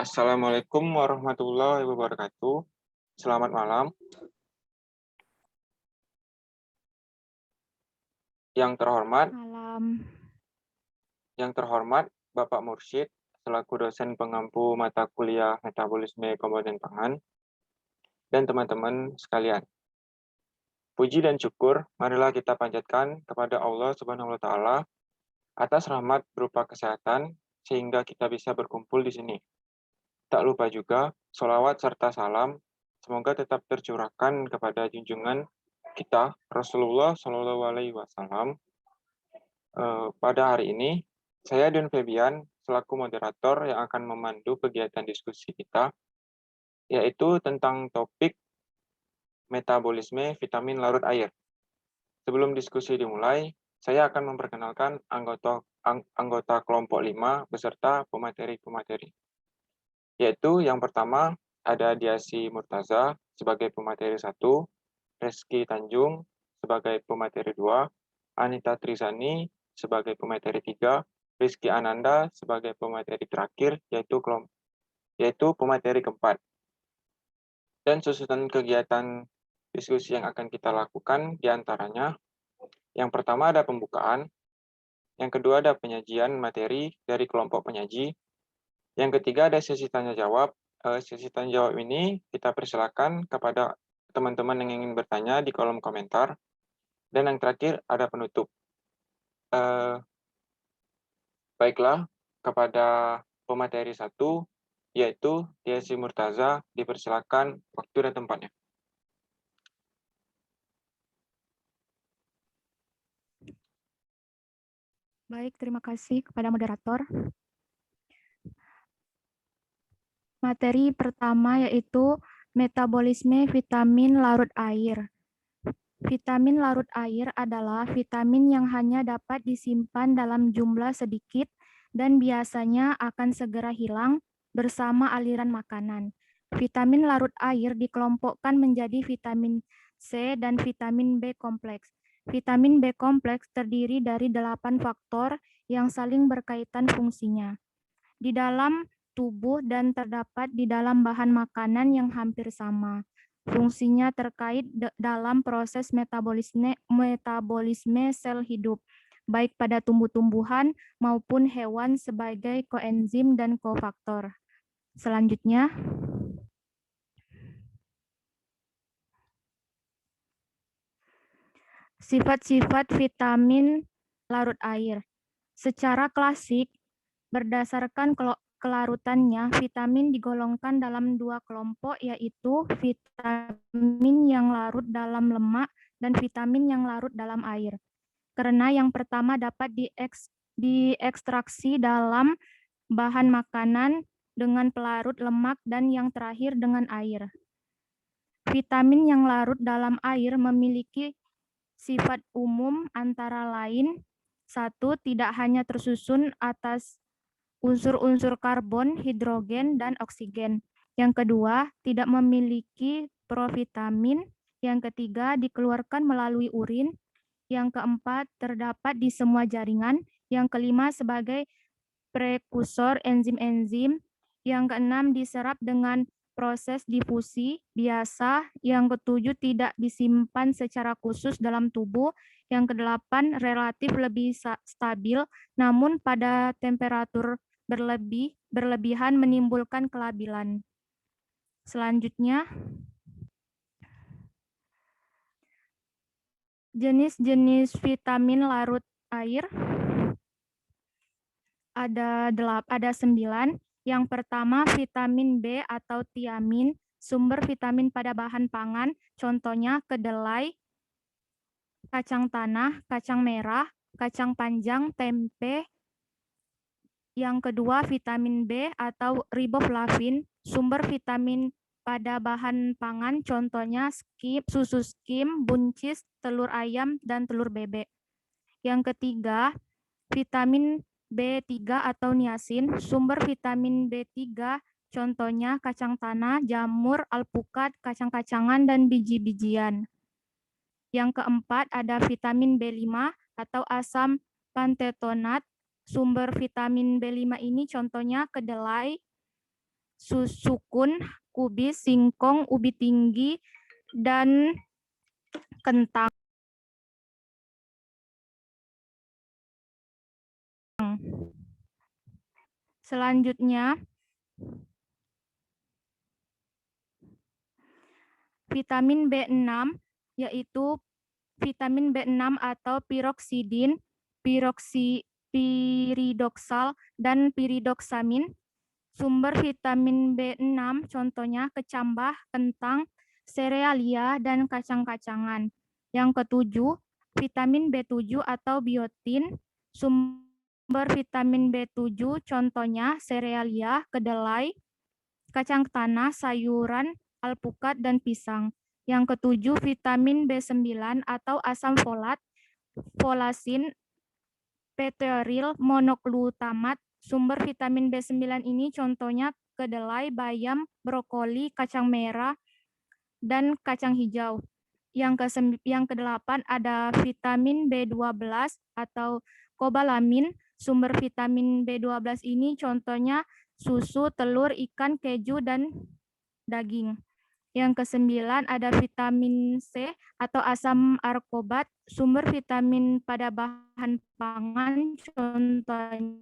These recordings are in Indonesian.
Assalamualaikum warahmatullahi wabarakatuh. Selamat malam. Yang terhormat, Malam. Bapak Mursyid, selaku dosen pengampu mata kuliah Metabolisme Komponen Pangan, dan teman-teman sekalian. Puji dan syukur, marilah kita panjatkan kepada Allah Subhanahu wa Ta'ala atas rahmat berupa kesehatan, sehingga kita bisa berkumpul di sini. Tak lupa juga, sholawat serta salam semoga tetap tercurahkan kepada junjungan kita Rasulullah Shallallahu Alaihi Wasallam. Pada hari ini, saya Don Febian selaku moderator yang akan memandu kegiatan diskusi kita, yaitu tentang topik metabolisme vitamin larut air. Sebelum diskusi dimulai, saya akan memperkenalkan anggota kelompok 5 beserta pemateri-pemateri. Yaitu yang pertama ada Diasi Murtaza sebagai pemateri 1, Reski Tanjung sebagai pemateri 2, Anita Trizani sebagai pemateri 3, Rizky Ananda sebagai pemateri terakhir, yaitu pemateri keempat. Dan susunan kegiatan diskusi yang akan kita lakukan diantaranya, yang pertama ada pembukaan, yang kedua ada penyajian materi dari kelompok penyaji, yang ketiga ada sesi tanya jawab. Sesi tanya jawab ini kita persilakan kepada teman-teman yang ingin bertanya di kolom komentar, dan yang terakhir ada penutup. Baiklah, kepada pemateri 1, yaitu Diasi Murtaza, dipersilakan waktu dan tempatnya. Baik, terima kasih kepada moderator. Materi pertama yaitu metabolisme vitamin larut air. Vitamin larut air adalah vitamin yang hanya dapat disimpan dalam jumlah sedikit dan biasanya akan segera hilang bersama aliran makanan. Vitamin larut air dikelompokkan menjadi vitamin C dan vitamin B kompleks. Vitamin B kompleks terdiri dari 8 faktor yang saling berkaitan fungsinya di dalam tubuh dan terdapat di dalam bahan makanan yang hampir sama. Fungsinya terkait dalam proses metabolisme sel hidup, baik pada tumbuh-tumbuhan maupun hewan sebagai koenzim dan kofaktor. Selanjutnya, sifat-sifat vitamin larut air. Secara klasik, berdasarkan kelarutannya, vitamin digolongkan dalam 2 kelompok, yaitu vitamin yang larut dalam lemak dan vitamin yang larut dalam air. Karena yang pertama dapat diekstraksi dalam bahan makanan dengan pelarut lemak dan yang terakhir dengan air. Vitamin yang larut dalam air memiliki sifat umum antara lain: 1. Tidak hanya tersusun atas unsur-unsur karbon, hidrogen, dan oksigen. Yang kedua, tidak memiliki provitamin. Yang ketiga, dikeluarkan melalui urin. Yang keempat, terdapat di semua jaringan. Yang kelima, sebagai prekursor enzim-enzim. Yang keenam, diserap dengan proses difusi biasa. Yang ketujuh, tidak disimpan secara khusus dalam tubuh. Yang kedelapan, relatif lebih stabil, namun pada temperatur berlebihan menimbulkan kelabilan. Selanjutnya, jenis-jenis vitamin larut air ada 9. Yang pertama, vitamin B atau tiamin, sumber vitamin pada bahan pangan, contohnya kedelai, kacang tanah, kacang merah, kacang panjang, tempe. Yang kedua, vitamin B atau riboflavin, sumber vitamin pada bahan pangan, contohnya susu skim, buncis, telur ayam, dan telur bebek. Yang ketiga, vitamin B3 atau niacin, sumber vitamin B3, contohnya kacang tanah, jamur, alpukat, kacang-kacangan, dan biji-bijian. Yang keempat, ada vitamin B5 atau asam pantotenat. Sumber vitamin B5 ini contohnya kedelai, sukun, kubis, singkong, ubi tinggi, dan kentang. Selanjutnya, vitamin B6 yaitu vitamin B6 atau piroksidin, piridoksal, dan piridoksamin. Sumber vitamin B6 contohnya kecambah, kentang, serealia, dan kacang-kacangan. Yang ketujuh, vitamin B7 atau biotin. Sumber vitamin B7 contohnya serealia, kedelai, kacang tanah, sayuran, alpukat, dan pisang. Yang ketujuh, vitamin B9 atau asam folat, folasin, pteryl monoglutamat. Sumber vitamin B9 ini contohnya kedelai, bayam, brokoli, kacang merah, dan kacang hijau. Yang kedelapan ada vitamin B12 atau kobalamin. Sumber vitamin B12 ini contohnya susu, telur, ikan, keju, dan daging. Yang kesembilan ada vitamin C atau asam arkobat. Sumber vitamin pada bahan pangan contohnya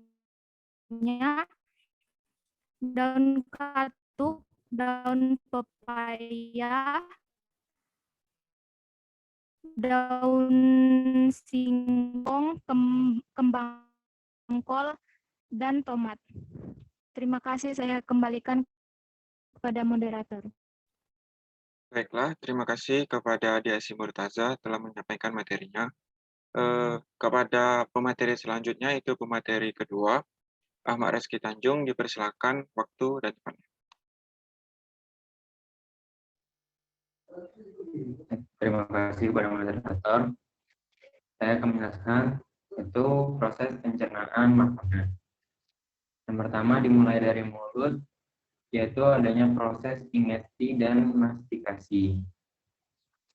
daun katuk, daun pepaya, daun singkong, kembang kol, dan tomat. Terima kasih, saya kembalikan kepada moderator. Baiklah, terima kasih kepada Diasi Murtaza telah menyampaikan materinya. Kepada pemateri selanjutnya, itu pemateri kedua, Ahmad Reski Tanjung, dipersilakan waktu dan tempatnya. Terima kasih kepada moderator. Saya akan menjelaskan itu proses pencernaan makanan. Yang pertama dimulai dari mulut, yaitu adanya proses ingesti dan mastikasi.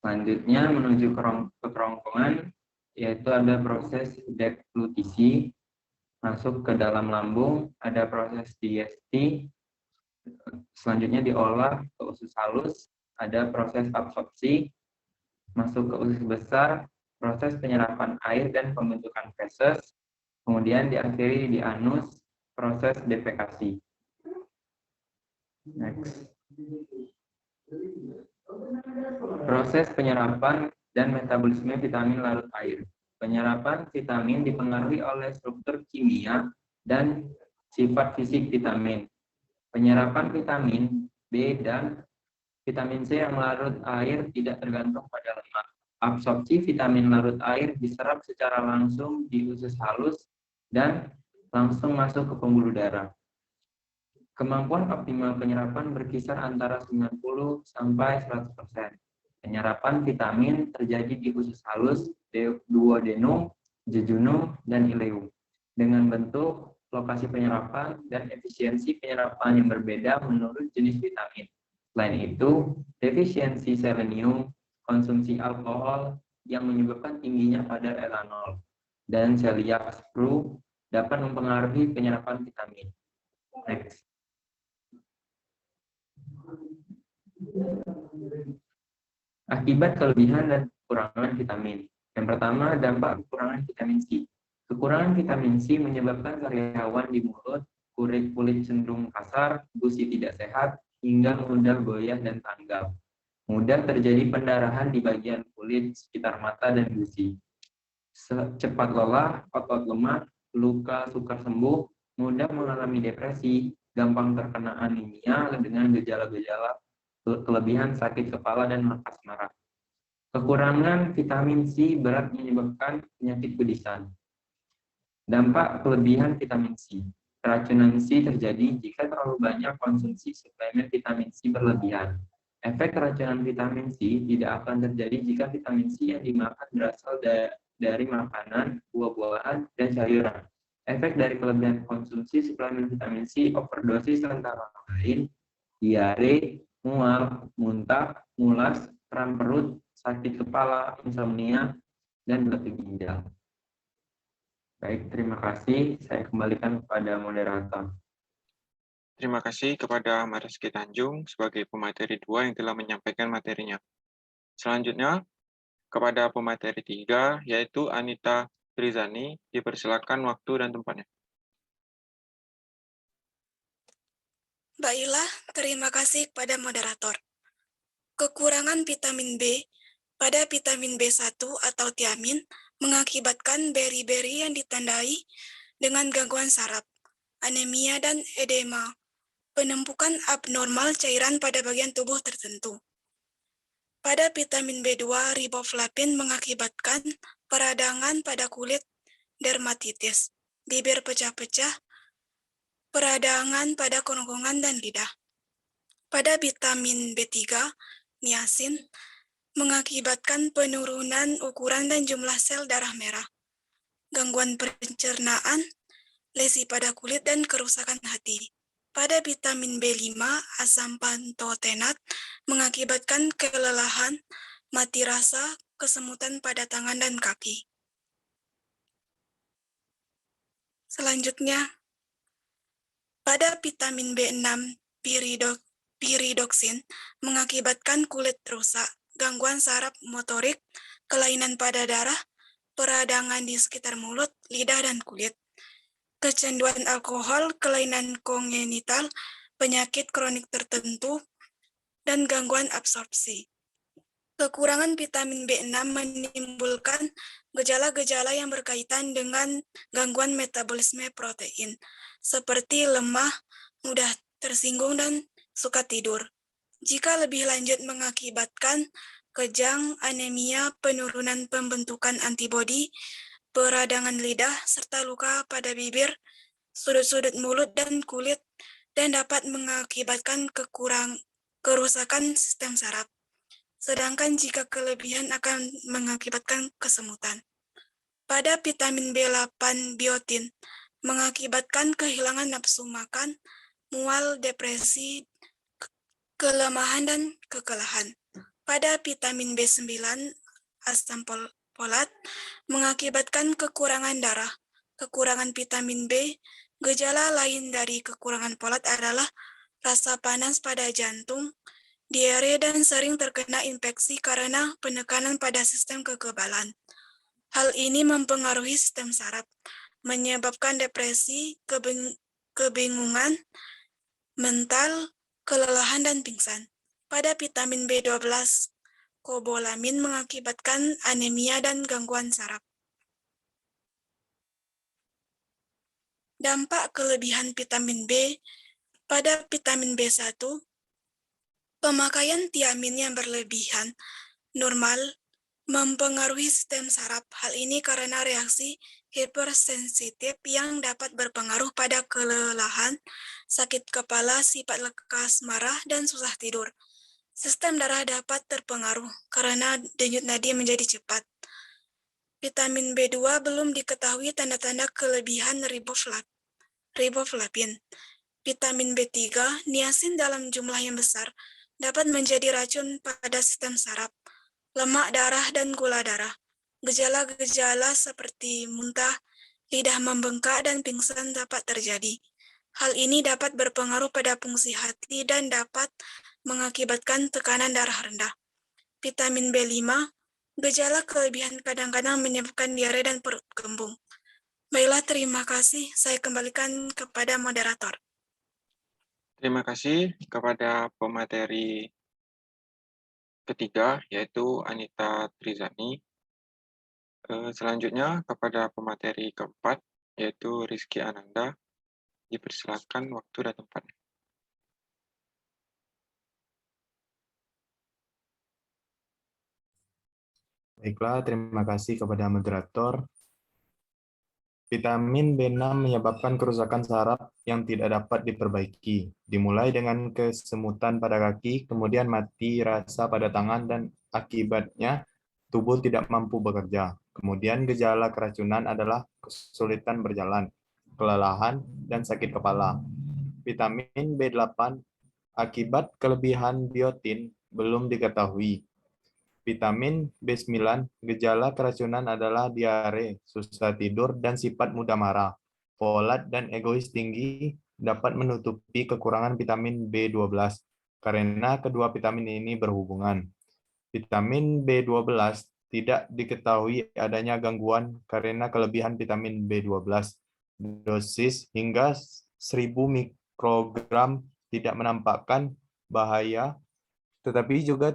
Selanjutnya menuju ke kerongkongan, yaitu ada proses deglutisi, masuk ke dalam lambung, ada proses digesti, selanjutnya diolah ke usus halus, ada proses absorpsi, masuk ke usus besar, proses penyerapan air dan pembentukan feses, kemudian diakhiri di anus, proses defekasi. Next. Proses penyerapan dan metabolisme vitamin larut air. Penyerapan vitamin dipengaruhi oleh struktur kimia dan sifat fisik vitamin. Penyerapan vitamin B dan vitamin C yang larut air tidak tergantung pada lemak. Absorpsi vitamin larut air diserap secara langsung di usus halus dan langsung masuk ke pembuluh darah. Kemampuan optimal penyerapan berkisar antara 90 sampai 100%. Penyerapan vitamin terjadi di usus halus, duodenum, jejunum, dan ileum. Dengan bentuk, lokasi penyerapan, dan efisiensi penyerapan yang berbeda menurut jenis vitamin. Selain itu, defisiensi selenium, konsumsi alkohol yang menyebabkan tingginya kadar etanol, dan celiac flu dapat mempengaruhi penyerapan vitamin. Next. Akibat kelebihan dan kekurangan vitamin. Yang pertama, dampak kekurangan vitamin C. Kekurangan vitamin C menyebabkan karyawan di mulut, kulit cenderung kasar, gusi tidak sehat, hingga mudah goyah dan tanggal. Mudah terjadi pendarahan di bagian kulit sekitar mata dan gusi. Cepat lelah, otot lemah, luka sukar sembuh, mudah mengalami depresi, gampang terkena anemia dengan gejala-gejala kelebihan sakit kepala dan lekas marah. Kekurangan vitamin C berat menyebabkan penyakit kudisan. Dampak kelebihan vitamin C. Keracunan C terjadi jika terlalu banyak konsumsi suplemen vitamin C berlebihan. Efek keracunan vitamin C tidak akan terjadi jika vitamin C yang dimakan berasal dari makanan, buah-buahan, dan sayuran. Efek dari kelebihan konsumsi suplemen vitamin C overdosis antara lain diare, mual, muntah, mulas, kram perut, sakit kepala, insomnia, dan batu ginjal. Baik, terima kasih. Saya kembalikan kepada moderator. Terima kasih kepada Mariski Tanjung sebagai pemateri 2 yang telah menyampaikan materinya. Selanjutnya, kepada pemateri 3, yaitu Anita Trizani, dipersilakan waktu dan tempatnya. Baiklah, terima kasih kepada moderator. Kekurangan vitamin B pada vitamin B1 atau tiamin mengakibatkan beri-beri yang ditandai dengan gangguan saraf, anemia, dan edema, penumpukan abnormal cairan pada bagian tubuh tertentu. Pada vitamin B2, riboflavin mengakibatkan peradangan pada kulit, dermatitis, bibir pecah-pecah, peradangan pada kerongkongan dan lidah. Pada vitamin B3, niacin mengakibatkan penurunan ukuran dan jumlah sel darah merah, gangguan pencernaan, lesi pada kulit, dan kerusakan hati. Pada vitamin B5, asam pantotenat mengakibatkan kelelahan, mati rasa, kesemutan pada tangan dan kaki. Selanjutnya, pada vitamin B6, piridoksin mengakibatkan kulit rusak, gangguan saraf motorik, kelainan pada darah, peradangan di sekitar mulut, lidah, dan kulit, kecanduan alkohol, kelainan kongenital, penyakit kronik tertentu, dan gangguan absorpsi. Kekurangan vitamin B6 menimbulkan gejala-gejala yang berkaitan dengan gangguan metabolisme protein, seperti lemah, mudah tersinggung, dan suka tidur. Jika lebih lanjut mengakibatkan kejang, anemia, penurunan pembentukan antibodi, peradangan lidah, serta luka pada bibir, sudut-sudut mulut, dan kulit, dan dapat mengakibatkan kerusakan sistem saraf. Sedangkan jika kelebihan akan mengakibatkan kesemutan. Pada vitamin B8 biotin mengakibatkan kehilangan nafsu makan, mual, depresi, kelemahan, dan kekelahan. Pada vitamin B9 asam folat mengakibatkan kekurangan darah, kekurangan vitamin B. Gejala lain dari kekurangan folat adalah rasa panas pada jantung, diare, dan sering terkena infeksi karena penekanan pada sistem kekebalan. Hal ini mempengaruhi sistem saraf, menyebabkan depresi, kebingungan mental, kelelahan, dan pingsan. Pada vitamin B12, kobalamin mengakibatkan anemia dan gangguan saraf. Dampak kelebihan vitamin B pada vitamin B1, pemakaian tiamin yang berlebihan normal mempengaruhi sistem saraf. Hal ini karena reaksi hipersensitif yang dapat berpengaruh pada kelelahan, sakit kepala, sifat lekas marah, dan susah tidur. Sistem darah dapat terpengaruh karena denyut nadi menjadi cepat. Vitamin B2 belum diketahui tanda-tanda kelebihan riboflavin. Vitamin B3, niacin dalam jumlah yang besar, dapat menjadi racun pada sistem saraf, lemak darah, dan gula darah. Gejala-gejala seperti muntah, lidah membengkak, dan pingsan dapat terjadi. Hal ini dapat berpengaruh pada fungsi hati dan dapat mengakibatkan tekanan darah rendah. Vitamin B5, gejala kelebihan kadang-kadang menyebabkan diare dan perut kembung. Baiklah, terima kasih. Saya kembalikan kepada moderator. Terima kasih kepada pemateri ketiga, yaitu Anita Trizani. Selanjutnya kepada pemateri keempat, yaitu Rizky Ananda. Dipersilakan waktu dan tempatnya. Baiklah, terima kasih kepada moderator. Vitamin B6 menyebabkan kerusakan saraf yang tidak dapat diperbaiki, dimulai dengan kesemutan pada kaki, kemudian mati rasa pada tangan, dan akibatnya tubuh tidak mampu bekerja. Kemudian gejala keracunan adalah kesulitan berjalan, kelelahan, dan sakit kepala. Vitamin B8 akibat kelebihan biotin belum diketahui. Vitamin B9, gejala keracunan adalah diare, susah tidur, dan sifat mudah marah. Folat dan egois tinggi dapat menutupi kekurangan vitamin B12 karena kedua vitamin ini berhubungan. Vitamin B12 tidak diketahui adanya gangguan karena kelebihan vitamin B12. Dosis hingga 1000 mikrogram tidak menampakkan bahaya, tetapi juga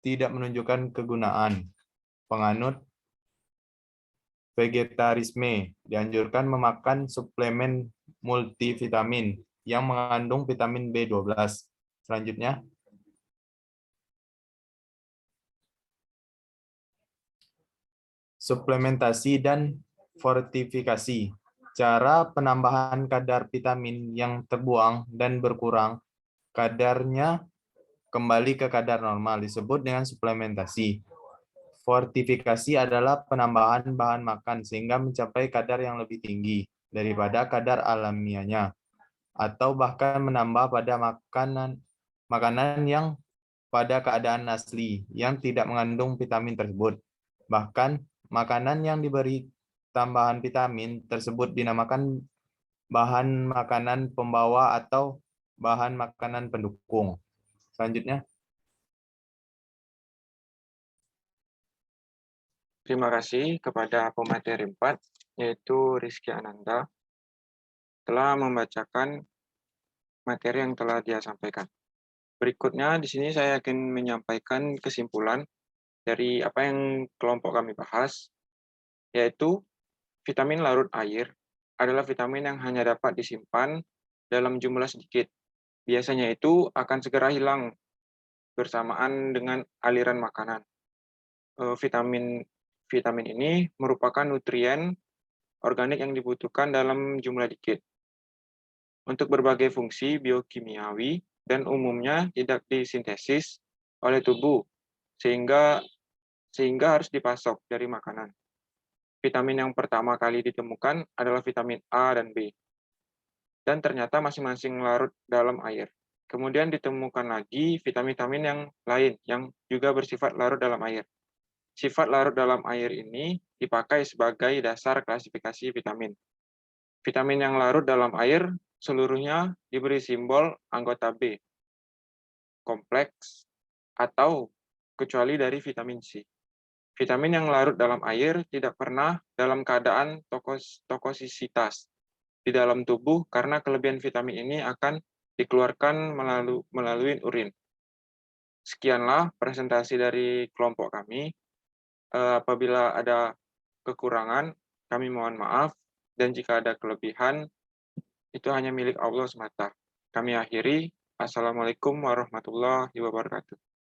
tidak menunjukkan kegunaan. Penganut vegetarisme dianjurkan memakan suplemen multivitamin yang mengandung vitamin B12. Selanjutnya, suplementasi dan fortifikasi. Cara penambahan kadar vitamin yang terbuang dan berkurang kadarnya kembali ke kadar normal disebut dengan suplementasi. Fortifikasi adalah penambahan bahan makan sehingga mencapai kadar yang lebih tinggi daripada kadar alamiahnya, atau bahkan menambah pada makanan yang pada keadaan asli yang tidak mengandung vitamin tersebut. Bahkan makanan yang diberi tambahan vitamin tersebut dinamakan bahan makanan pembawa atau bahan makanan pendukung. Selanjutnya, Terima kasih kepada pemateri 4, yaitu Rizky Ananda, telah membacakan materi yang telah dia sampaikan. Berikutnya, di sini saya akan menyampaikan kesimpulan dari apa yang kelompok kami bahas, yaitu vitamin larut air adalah vitamin yang hanya dapat disimpan dalam jumlah sedikit. Biasanya itu akan segera hilang bersamaan dengan aliran makanan. Vitamin ini merupakan nutrien organik yang dibutuhkan dalam jumlah dikit untuk berbagai fungsi biokimiawi dan umumnya tidak disintesis oleh tubuh sehingga harus dipasok dari makanan. Vitamin yang pertama kali ditemukan adalah vitamin A dan B, dan ternyata masing-masing larut dalam air. Kemudian ditemukan lagi vitamin-vitamin yang lain yang juga bersifat larut dalam air. Sifat larut dalam air ini dipakai sebagai dasar klasifikasi vitamin. Vitamin yang larut dalam air seluruhnya diberi simbol anggota B, kompleks, atau kecuali dari vitamin C. Vitamin yang larut dalam air tidak pernah dalam keadaan tokosisitas di dalam tubuh karena kelebihan vitamin ini akan dikeluarkan melalui urin. Sekianlah presentasi dari kelompok kami. Apabila ada kekurangan, kami mohon maaf, dan jika ada kelebihan, itu hanya milik Allah semata. Kami akhiri. Assalamualaikum warahmatullahi wabarakatuh.